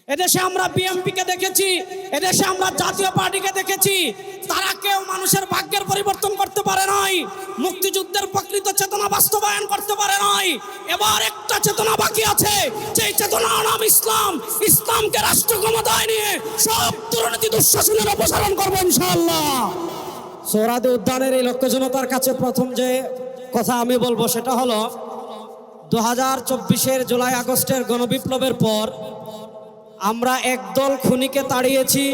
এদেশে আমরা বিএনপিকে দেখেছি, এদেশে আমরা জাতীয় পার্টিকে দেখেছি, তারা কেউ মানুষের ভাগ্যের পরিবর্তন করতে পারে নাই, মুক্তিযুদ্ধের প্রকৃত চেতনা বাস্তবায়ন করতে পারে নাই। এবার একটা চেতনা বাকি আছে, সেই চেতনার নাম ইসলাম। ইসলামকে রাষ্ট্র ক্ষমতায় নিয়ে সব দুর্নীতি দুঃশাসনের অপসারণ করবো ইনশাআল্লাহ। সোহরাওয়ার্দী উদ্যানের এই লক্ষ্য জনতার কাছে প্রথম যে কথা আমি বলবো সেটা হলো 2024-এর জুলাই আগস্টের গণবিপ্লবের পর আমরা একদল খুনিকে তাড়িয়েছি,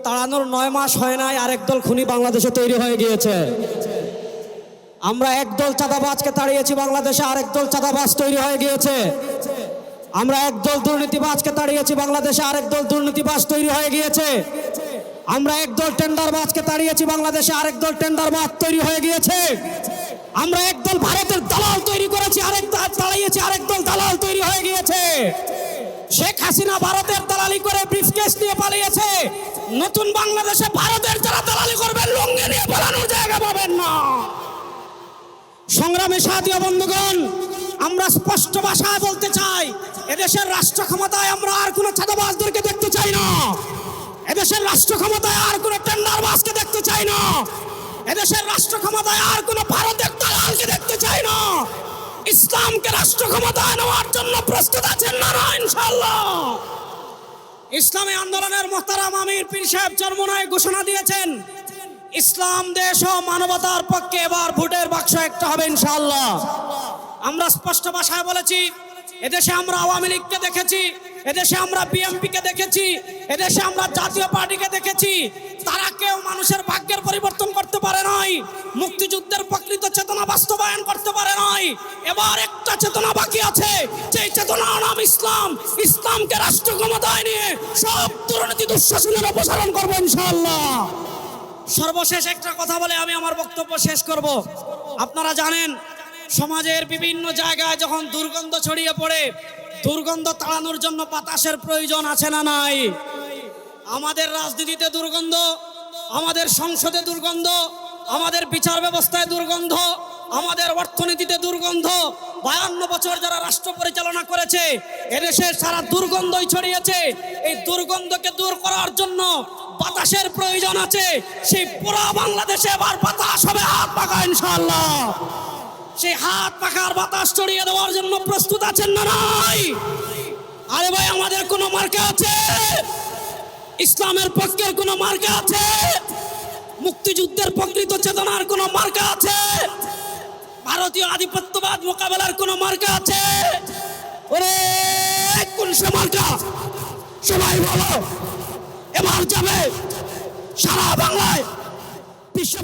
তাড়ানোর 9 মাস হয় নাই আর একদল খুনি বাংলাদেশে তৈরি হয়ে গিয়েছে। আমরা একদল চাঁদাবাজকে তাড়িয়েছি, বাংলাদেশে আর একদল চাঁদাবাজ তৈরি হয়ে গিয়েছে। আমরা একদল দুর্নীতিবাজকে তাড়িয়েছি, বাংলাদেশে আর একদল দুর্নীতিবাজ তৈরি হয়ে গিয়েছে। আমরা একদল টেন্ডারবাজকে তাড়িয়েছি, বাংলাদেশে আর একদল টেন্ডারবাজ তৈরি হয়ে গিয়েছে। আমরা একদল ভারতের দালাল তৈরি করেছি, আরেক দল তাড়িয়েছি, আরেক দল দালাল তৈরি হয়ে গিয়েছে। শেখ হাসিনা ভারতের দালালি করে ব্রিফকেস নিয়ে পালিয়েছে। নতুন বাংলাদেশে ভারতের যারা দালালি করবেন লুঙ্গি নিয়ে পালানোর জায়গা পাবেন না। সংগ্রামী সাথী ও বন্ধুগণ, আমরা স্পষ্ট ভাষায় বলতে চাই, এদেশের রাষ্ট্র ক্ষমতায় আমরা আর কোনো চাঁদাবাজদেরকে দেখতে চাই না। এদেশের রাষ্ট্র ক্ষমতায় আর কোনো টেন্ডারবাজকে দেখতে চাই না। এদেশের রাষ্ট্র ক্ষমতায় আর কোনো ভারতের দালালকে দেখতে চাই না। ইসলামকে রাষ্ট্র ক্ষমতায় নেওয়ার জন্য প্রস্তুত আছেন না ইনশাআল্লাহ? ইসলামী আন্দোলনের মোহতারাম আমির পীর সাহেব চরমোনাই ঘোষণা দিয়েছেন, ইসলাম দেশ ও মানবতার পক্ষে এবার ভোটের বাক্স একটা হবে ইনশাআল্লাহ। আমরা স্পষ্ট ভাষায় বলেছি, এদেশে আমরা আওয়ামী লীগকে দেখেছি, এদেশে আমরা বিএনপিকে দেখেছি, এদেশে আমরা জাতীয় পার্টিকে দেখেছি, তারা কেউ মানুষের ভাগ্যের পরিবর্তন করতে পারে নাই, মুক্তিযুদ্ধের প্রকৃত চেতনা বাস্তবায়ন করতে পারে নাই। এবার একটা চেতনা বাকি আছে, সেই চেতনার নাম ইসলাম। ইসলামকে রাষ্ট্র ক্ষমতায় নিয়ে সব দুর্নীতি দুঃশাসনের অপসারণ করবো ইনশাআল্লাহ। সর্বশেষ একটা কথা বলে আমি আমার বক্তব্য শেষ করব। আপনারা জানেন, সমাজের বিভিন্ন জায়গায় যখন দুর্গন্ধ ছড়িয়ে পড়ে, দুর্গন্ধ তাড়ানোর জন্য বাতাসের প্রয়োজন আছে না নাই? আমাদের রাজনীতিতে দুর্গন্ধ, আমাদের সংসদে দুর্গন্ধ, আমাদের বিচার ব্যবস্থায় দুর্গন্ধ, আমাদের অর্থনীতিতে দুর্গন্ধ। 52 বছর যারা রাষ্ট্র পরিচালনা করেছে, এদেশের সারা দুর্গন্ধই ছড়িয়েছে। এই দুর্গন্ধকে দূর করার জন্য বাতাসের প্রয়োজন আছে। সেই পুরো বাংলাদেশে এবার বাতাস হবে হাত পাখা ইনশাআল্লাহ। সেই হাত পাখার বাতাস ছড়িয়ে দেওয়ার জন্য প্রস্তুত আছেন না নাই? আরে ভাই, আমাদের কোনো মার্কা আছে? ইসলামের পক্ষের কোনো মার্কা আছে? মুক্তিযুদ্ধের প্রকৃত চেতনার কোনো মার্কা আছে? ভারতীয় আধিপত্যবাদ মোকাবেলার কোনো মার্কা আছে? ওরে কোন সে মার্কা? সবাই বলো, এবার যাবে সারা বাংলায় বিশ্ব